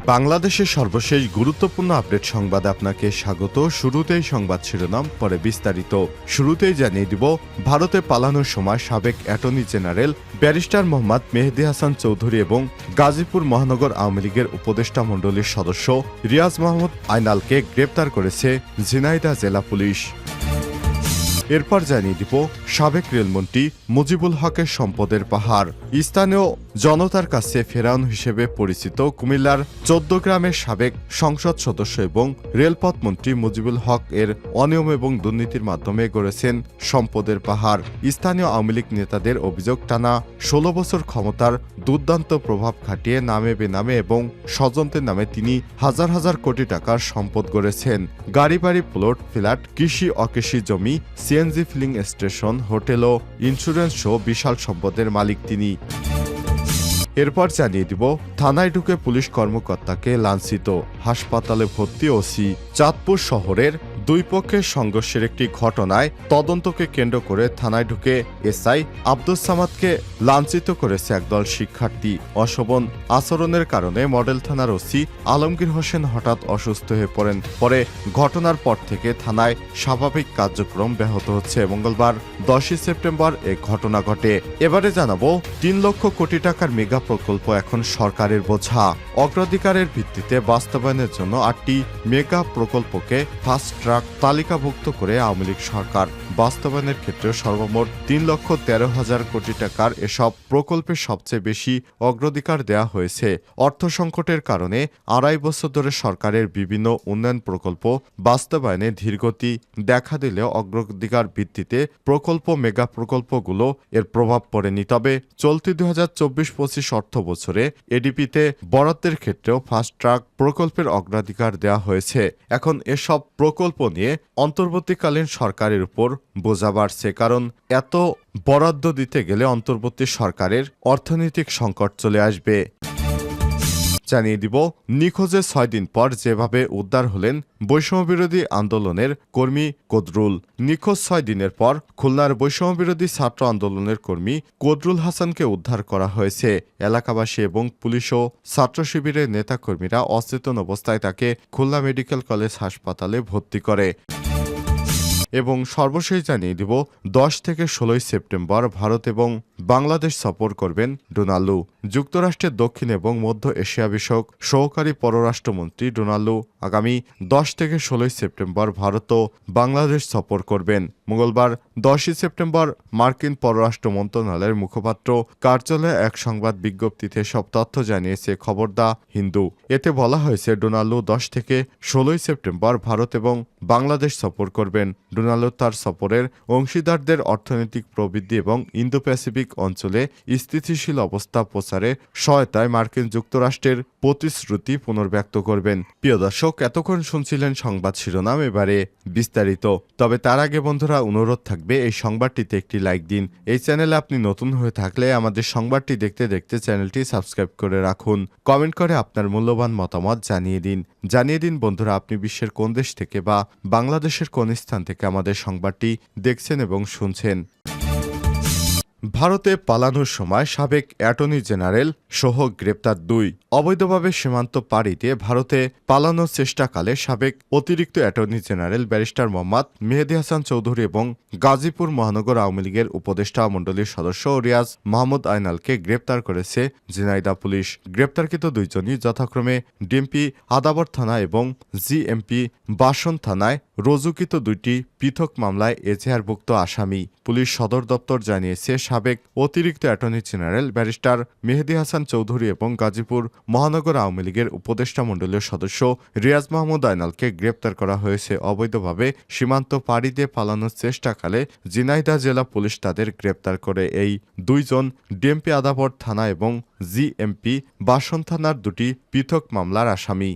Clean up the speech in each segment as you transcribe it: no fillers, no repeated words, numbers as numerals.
বাংলাদেশের সর্বশেষ গুরুত্বপূর্ণ আপডেট সংবাদে আপনাকে স্বাগত। শুরুতেই সংবাদ শিরোনাম, পরে বিস্তারিত। শুরুতেই জানিয়ে দিব, ভারতে পালানোর সময় সাবেক অ্যাটর্নি জেনারেল ব্যারিস্টার মোহাম্মদ মেহেদী হাসান চৌধুরী এবং গাজীপুর মহানগর আওয়ামী লীগের উপদেষ্টা মণ্ডলীর সদস্য রিয়াজ মাহমুদ আইনালকে গ্রেপ্তার করেছে ঝিনাইদহ জেলা পুলিশ। এরপর জানিয়ে দিব, সাবেক রেলমন্ত্রী মুজিবুল হকের সম্পদের পাহাড়। স্থানীয় জনতার কাছে ফেরাউন হিসেবে পরিচিত কুমিল্লার ১৪ গ্রামের সাবেক সংসদ সদস্য এবং রেলপথ মন্ত্রী মুজিবুল হক এর অনিয়ম এবং দুর্নীতির মাধ্যমে গড়েছেন সম্পদের পাহাড়। স্থানীয় আওয়ামী লীগ নেতাদের অভিযোগ, টানা ১৬ বছর ক্ষমতার দুর্দান্ত প্রভাব খাটিয়ে নামে বেনামে এবং স্বজনদের নামে তিনি হাজার হাজার কোটি টাকার সম্পদ গড়েছেন। গাড়ি বাড়ি, প্লট, ফ্ল্যাট, কৃষি অকৃষি জমি, সিএনজি ফিলিং স্টেশন, হোটেল ও ইন্স্যুরেন্স সহ বিশাল সম্পদের মালিক তিনি। এরপর জানিয়ে দিব, থানায় ঢুকে পুলিশ কর্মকর্তাকে লাঞ্ছিত, হাসপাতালে ভর্তি ওসি। চাঁদপুর শহরের দুই পক্ষের সংঘর্ষের একটি ঘটনায় তদন্তকে কেন্দ্র করে থানায় ঢুকে এসআই আব্দুস সামাদকে লাঞ্ছিত করেছে একদল শিক্ষার্থী। অশোভন আচরণের কারণে মডেল থানার ওসি আলমগীর হোসেন হঠাৎ অসুস্থ হয়ে পড়েন। পরে ঘটনার পর থেকে থানায় স্বাভাবিক কার্যক্রম ব্যাহত হচ্ছে। মঙ্গলবার 10 সেপ্টেম্বর এ ঘটনা ঘটে। এবারে জানাবো, ৩ লক্ষ কোটি টাকার মেগা প্রকল্প এখন সরকারের বোঝা। অগ্রাধিকারের ভিত্তিতে বাস্তবায়নের জন্য ৮টি মেগা প্রকল্পকে ফাস্ট ট্র্যাক তালিকাভুক্ত করে আওয়ামী লীগ সরকার। বাস্তবায়নের ক্ষেত্রে সর্বমোট ৩,১৩,০০০ কোটি টাকার এসব প্রকল্পে সবচেয়ে বেশি অগ্রাধিকার দেওয়া হয়েছে। অর্থ সংকটের কারণে ২.৫ বছর ধরে সরকারের বিভিন্ন উন্নয়ন প্রকল্প বাস্তবায়নে ধীরগতি দেখা দিলেও অগ্রাধিকার ভিত্তিতে প্রকল্প মেগা প্রকল্পগুলো এর প্রভাব পড়েনি। তবে চলতি ২০২৪-২৫ অর্থ বছরে এডিপিতে বরাদ্দের ক্ষেত্রেও ফাস্ট ট্র্যাক প্রকল্পের অগ্রাধিকার দেওয়া হয়েছে। এখন এসব প্রকল্প নিয়ে অন্তর্বর্তীকালীন সরকারের উপর বোঝা বাড়ছে, কারণ এত বরাদ্দ দিতে গেলে অন্তর্বর্তী সরকারের অর্থনৈতিক সংকট চলে আসবে। জানিয়ে দিব, নিখোঁজের ৬ দিন পর যেভাবে উদ্ধার হলেন বৈষম্যবিরোধী আন্দোলনের কর্মী কদরুল। নিখোঁজ ৬ দিনের পর খুলনার বৈষম্যবিরোধী ছাত্র আন্দোলনের কর্মী কদরুল হাসানকে উদ্ধার করা হয়েছে। এলাকাবাসী এবং পুলিশ ও ছাত্র শিবিরের নেতাকর্মীরা অচেতন অবস্থায় তাকে খুলনা মেডিকেল কলেজ হাসপাতালে ভর্তি করে। এবং সর্বশেষ জানিয়ে দিব, ১০ থেকে ১৬ সেপ্টেম্বর ভারত এবং বাংলাদেশ সফর করবেন ডোনাল্ডো। যুক্তরাষ্ট্রের দক্ষিণ এবং মধ্য এশিয়া বিষয়ক সহকারী পররাষ্ট্রমন্ত্রী ডোনাল্ডো আগামী ১০ থেকে ১৬ সেপ্টেম্বর ভারত ও বাংলাদেশ সফর করবেন। মঙ্গলবার ১০ সেপ্টেম্বর মার্কিন পররাষ্ট্র মন্ত্রণালয়ের মুখপাত্র কার্যালয়ে এক সংবাদ বিজ্ঞপ্তিতে সব তথ্য জানিয়েছে খবর দ্য হিন্দু। এতে বলা হয়েছে, ডোনাল্ডো ১০ থেকে ১৬ সেপ্টেম্বর ভারত এবং বাংলাদেশ সফর করবেন। ডোনাল্ডো তার সফরের অংশীদারদের অর্থনৈতিক প্রবৃদ্ধি এবং ইন্দো প্যাসিফিক অঞ্চলে স্থিতিশীল অবস্থা প্রচারে সহায়তায় মার্কিন যুক্তরাষ্ট্রের প্রতিশ্রুতি পুনর্ব্যক্ত করবেন। প্রিয় দর্শক, এতক্ষণ শুনছিলেন সংবাদ শিরোনাম, এবারে বিস্তারিত। তবে তার আগে বন্ধুরা, অনুরোধ থাকবে এই সংবাদটিতে একটি লাইক দিন। এই চ্যানেলে আপনি নতুন হয়ে থাকলে আমাদের সংবাদটি দেখতে দেখতে চ্যানেলটি সাবস্ক্রাইব করে রাখুন। কমেন্ট করে আপনার মূল্যবান মতামত জানিয়ে দিন বন্ধুরা, আপনি বিশ্বের কোন দেশ থেকে বা বাংলাদেশের কোন স্থান থেকে আমাদের সংবাদটি দেখছেন এবং শুনছেন। ভারতে পালানোর সময় সাবেক অ্যাটর্নি জেনারেল সহ গ্রেপ্তার ২। অবৈধভাবে সীমান্ত পাড়ি দিয়ে ভারতে পালানোর চেষ্টাকালে সাবেক অতিরিক্ত অ্যাটর্নি জেনারেল ব্যারিস্টার মোহাম্মদ মেহেদী হাসান চৌধুরী এবং গাজীপুর মহানগর আওয়ামী লীগের উপদেষ্টা মণ্ডলীর সদস্য রিয়াজ মাহমুদ আইনালকে গ্রেপ্তার করেছে ঝিনাইদহ পুলিশ। গ্রেপ্তারকৃত দুইজনই যথাক্রমে ডিএমপি আদাবর থানা এবং জিএমপি বাসন থানায় রুজুকৃত দুইটি পৃথক মামলায় এজাহারভুক্ত আসামি। পুলিশ সদর দপ্তর জানিয়েছে, সাবেক অতিরিক্ত অ্যাটর্নি জেনারেল ব্যারিস্টার মেহেদী হাসান চৌধুরী এবং গাজীপুর মহানগর আওয়ামী লীগের উপদেষ্টা মণ্ডলীয় সদস্য রিয়াজ মাহমুদ আইনালকে গ্রেপ্তার করা হয়েছে। অবৈধভাবে সীমান্ত পাড়ি দিয়ে পালানোর চেষ্টাকালে ঝিনাইদহ জেলা পুলিশ তাদের গ্রেপ্তার করে। এই দুইজন ডিএমপি আদাবর থানা এবং জিএমপি বাসন থানার দুটি পৃথক মামলার আসামি।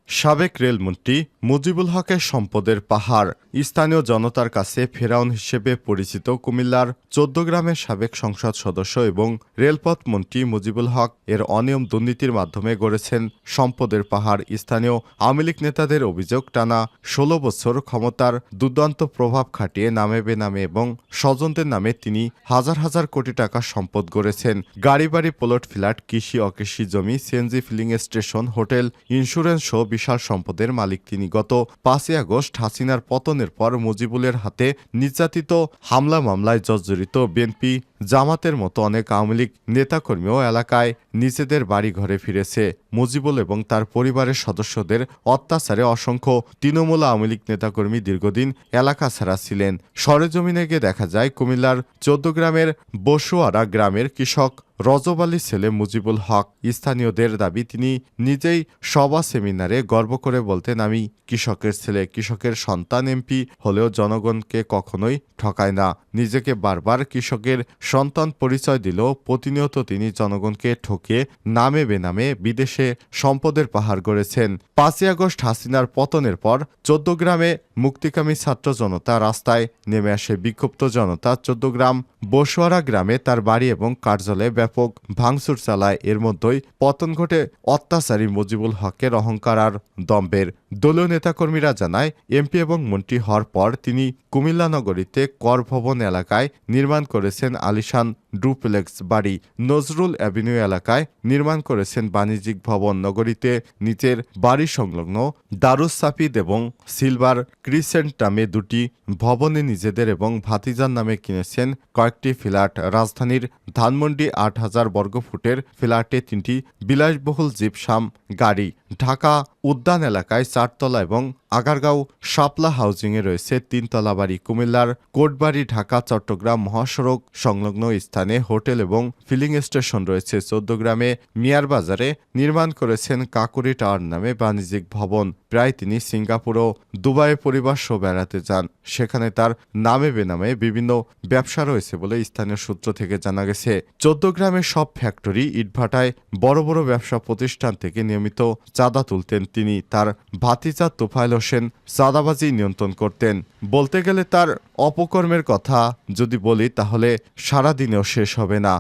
সাবেক রেলমন্ত্রী মুজিবুল হকের সম্পদের পাহাড়। স্থানীয় জনতার কাছে ফেরাউন হিসেবে পরিচিত কুমিল্লার ১৪ গ্রামের সাবেক সংসদ সদস্য এবং রেলপথ মন্ত্রী মুজিবুল হক এর অনিয়ম দুর্নীতির মাধ্যমে গড়েছেন সম্পদের পাহাড়। স্থানীয় আওয়ামী লীগ নেতাদের অভিযোগ, টানা ১৬ বছর ক্ষমতার দুর্দান্ত প্রভাব খাটিয়ে নামে বেনামে এবং স্বজনদের নামে তিনি হাজার হাজার কোটি টাকার সম্পদ গড়েছেন। গাড়ি বাড়ি, প্লট, ফ্ল্যাট, কৃষি অকৃষি জমি, CNG filling station, hotel, insurance সহ বিশাল সম্পদের মালিক তিনি। গত ৫ই আগস্ট হাসিনার পতনের পর মুজিবুলের হাতে নির্যাতিত, হামলা মামলায় জর্জরিত বিএনপি, জামাতের মতো অনেক আওয়ামী লীগ নেতাকর্মীও এলাকায় নিজেদের বাড়ি ঘরে ফিরেছে। মুজিবুল এবং তার পরিবারের সদস্যদের অত্যাচারে অসংখ্য তৃণমূল আওয়ামী লীগ নেতাকর্মী দীর্ঘদিন এলাকা ছাড়া ছিলেন। সরেজমিনে গিয়ে দেখা যায় কুমিল্লার ১৪ গ্রামের বসুয়ারা গ্রামের কৃষক রজব আলীর ছেলে মুজিবুল হক। স্থানীয়দের দাবি, তিনি নিজেই সভা সেমিনারে গর্ব করে বলতেন, আমি কৃষকের ছেলে, কৃষকের সন্তান। এমপি হলেও জনগণকে কখনোই ঠকায় না। নিজেকে বারবার কৃষকের সন্তান পরিচয় দিলেও প্রতিনিয়ত তিনি জনগণকে ঠকিয়ে নামে বেনামে বিদেশে সম্পদের পাহাড় গড়েছেন। ৫ই আগস্ট হাসিনার পতনের পর ১৪ গ্রামে মুক্তিকামী ছাত্র জনতা রাস্তায় নেমে আসে। বিক্ষুব্ধ জনতা ১৪ গ্রাম বসুয়ারা গ্রামে তার বাড়ি এবং কার্যালয়ে ব্যাপক ভাঙচুর চালায়। এর মধ্যেই পতন ঘটে অত্যাচারী মুজিবুল হকের অহংকার আর দম্ভের। দলীয় নেতাকর্মীরা জানায়, এমপি এবং মন্ত্রী হওয়ার পর তিনি কুমিল্লা নগরীতে কর ভবন এলাকায় নির্মাণ করেছেন আলিশান ডুপ্লেক্স বাড়ি। নজরুল অ্যাভিনিউ এলাকায় নির্মাণ করেছেন বাণিজ্যিক ভবন। নগরীতে নিচের বাড়ি সংলগ্ন দারুস সাফিদ এবং সিলভার ক্রিসেন্ট নামে দুটি ভবনে নিজেদের এবং ভাতিজার নামে কিনেছেন কয়েকটি ফ্ল্যাট। রাজধানীর ধানমন্ডি ৮,০০০ বর্গফুটের ফ্ল্যাটে ৩টি বিলাসবহুল জিপসাম গাড়ি। ঢাকা উদ্যান এলাকায় ৪ তলা এবং আগারগাঁও শাপলা হাউজিংয়ে রয়েছে ৩ তলা বাড়ি। কুমিল্লার কোটবাড়ি, ঢাকা চট্টগ্রাম মহাসড়ক সংলগ্ন স্থানে হোটেল এবং ফিলিং স্টেশন রয়েছে। ১৪ গ্রামে মিয়ার বাজারে নির্মাণ করেছেন কাকুরি টাওয়ার নামে বাণিজ্যিক ভবন। প্রায় তিনি সিঙ্গাপুর ও দুবাইয়ে পরিবার সহ বেড়াতে যান। সেখানে তার নামে বেনামে বিভিন্ন ব্যবসা রয়েছে বলে স্থানীয় সূত্র থেকে জানা গেছে। ১৪ গ্রামের সব ফ্যাক্টরি, ইটভাটায় বড় বড় ব্যবসা প্রতিষ্ঠান থেকে নিয়মিত চাঁদা তুলতেন তিনি। তার ভাতিজা তোফায়েল হোসেন চাঁদাবাজি নিয়ন্ত্রণ করতেন। বলতে গেলে তার অপকর্মের কথা যদি বলি তাহলে সারাদিনেও শেষ হবে না।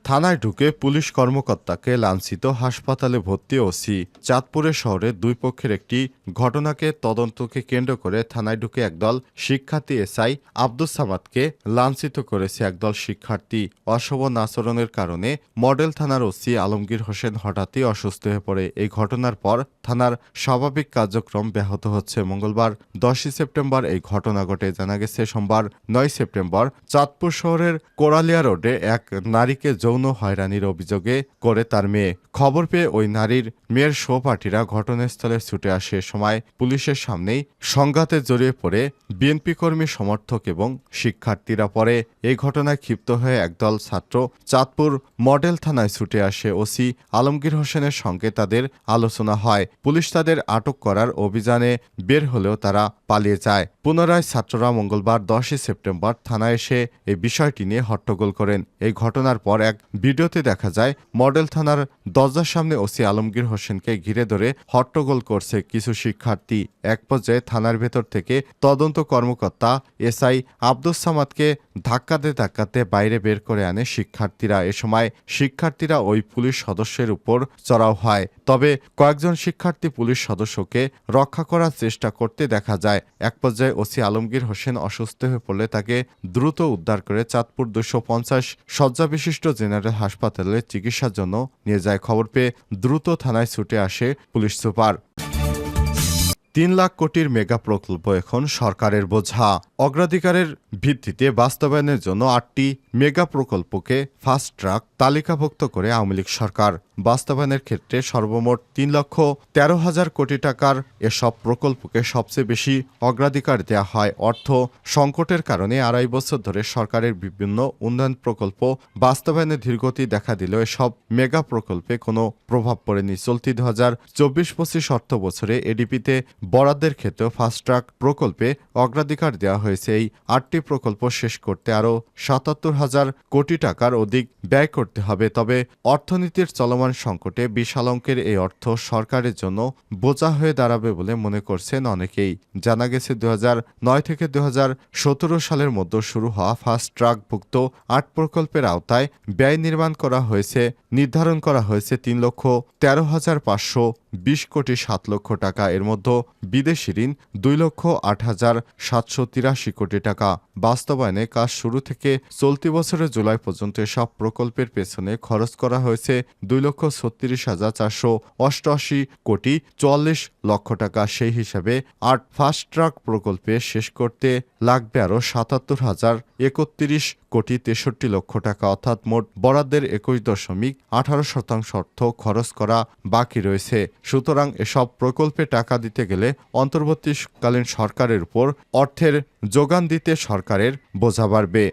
থানায় ঢুকে পুলিশ কর্মকর্তাকে লাঞ্ছিত, হাসপাতালে ভর্তি ওসি। চাঁদপুরের শহরে দুই পক্ষের একটি ঘটনাকে তদন্তকে কেন্দ্র করে থানায় ঢুকে একদল শিক্ষার্থী এসআই আব্দুস সামাদকে লাঞ্ছিত করেছে একদল শিক্ষার্থী। অশোভন আচরণের কারণে মডেল থানার ওসি আলমগীর হোসেন হঠাৎই অসুস্থ হয়ে পড়ে। এই ঘটনার পর থানার স্বাভাবিক কার্যক্রম ব্যাহত হচ্ছে। মঙ্গলবার ১০ই সেপ্টেম্বর এই ঘটনা ঘটে। জানা গেছে, সোমবার ৯ সেপ্টেম্বর চাঁদপুর শহরের কোরালিয়া রোডে এক নারীকে যৌন হয়রানির অভিযোগে করে তার মেয়ে। খবর পেয়ে ওই নারীর মেয়ের সহপাঠীরা ঘটনাস্থলে ছুটে আসে। সময় পুলিশের সামনেই সংঘাতে জড়িয়ে পড়ে বিএনপি কর্মী, সমর্থক এবং শিক্ষার্থীরা। পরে এই ঘটনায় ক্ষিপ্ত হয়ে একদল ছাত্র চাঁদপুর মডেল থানায় ছুটে আসে। ওসি আলমগীর হোসেনের সঙ্গে তাদের আলোচনা হয়। পুলিশ তাদের আটক করার অভিযানে বের হলেও তারা পালিয়ে যায়। পুনরায় ছাত্ররা মঙ্গলবার ১০ই সেপ্টেম্বর থানায় এসে এই বিষয়টি নিয়ে হট্টগোল করেন। এই ঘটনার পর এক ভিডিওতে দেখা যায় মডেল থানার দরজার সামনে ওসি আলমগীর হোসেনকে ঘিরে ধরে হট্টগোল করছে কিছু শিক্ষার্থী। এক পর্যায়ে থানার ভেতর থেকে তদন্ত কর্মকর্তা এসআই আব্দুস সামাদকে ধাক্কাতে বাইরে বের করে আনে শিক্ষার্থীরা। এ সময় শিক্ষার্থীরা ওই পুলিশ সদস্যের উপর চড়াও হয়। তবে কয়েকজন শিক্ষার্থী পুলিশ সদস্যকে রক্ষা করার চেষ্টা করতে দেখা যায়। এক পর্যায়ে ওসি আলমগীর হোসেন অসুস্থ হয়ে পড়লে তাকে দ্রুত উদ্ধার করে চাঁদপুর ২৫০ শয্যা বিশিষ্ট জেনারেল হাসপাতালে চিকিৎসার জন্য নিয়ে যায়। খবর পেয়ে দ্রুত থানায় ছুটে আসে পুলিশ সুপার। ৩ লাখ কোটির মেগা প্রকল্প এখন সরকারের বোঝা। অগ্রাধিকারের ভিত্তিতে বাস্তবায়নের জন্য ৮টি মেগা প্রকল্পকে ফাস্ট ট্র্যাক তালিকাভুক্ত করে আওয়ামী লীগ সরকার। বাস্তবায়নের ক্ষেত্রে সর্বমোট ৩,১৩,০০০ কোটি টাকার এসব প্রকল্পকে সবচেয়ে বেশি অগ্রাধিকার দেওয়া হয়। অর্থ সংকটের কারণে ২.৫ বছর ধরে সরকারের বিভিন্ন উন্নয়ন প্রকল্প বাস্তবায়নে ধীরগতি দেখা দিলেও এসব মেগা প্রকল্পে কোনো প্রভাব পড়েনি। চলতি ২০২৪-২৫ অর্থ বছরে এডিপিতে বরাদ্দের ক্ষেত্রেও ফাস্ট ট্র্যাক প্রকল্পে অগ্রাধিকার দেওয়া হয়েছে। এই ৮টি প্রকল্প শেষ করতে আরও ৭৭,০০০ কোটি টাকার অধিক ব্যয় করতে হবে। তবে অর্থনীতির চলমান চলমান সংকটে বিশাল অঙ্কের এই অর্থ সরকারের জন্য বোঝা হয়ে দাঁড়াবে বলে মনে করছেন অনেকেই। জানা গেছে 2009 থেকে 2017 সালের মধ্যে শুরু হওয়া ফাস্ট ট্র্যাকভুক্ত 8 প্রকল্পের আওতায় ব্যয় নির্ধারণ করা হয়েছে 3,13,520 কোটি 7 লক্ষ টাকা। এর মধ্যে বিদেশি ঋণ 2,08,783 কোটি টাকা। বাস্তবায়নে কাজ শুরু থেকে চলতি বছরের জুলাই পর্যন্ত সব প্রকল্পের পেছনে খরচ করা হয়েছে 2,36,488 কোটি 44 লক্ষ টাকা। সেই হিসাবে 8 ফাস্ট ট্র্যাক প্রকল্পে শেষ করতে লাগবে আরও 77,031 কোটি 63 লক্ষ টাকা, অর্থাৎ মোট বরাদ্দের 21.18% অর্থ খরচ করা বাকি রয়েছে। সুতরাং এসব প্রকল্পে টাকা দিতে গেলে অন্তর্বর্তীকালীন সরকারের উপর অর্থের যোগান দিতে সরকারের বোঝা বাড়বে।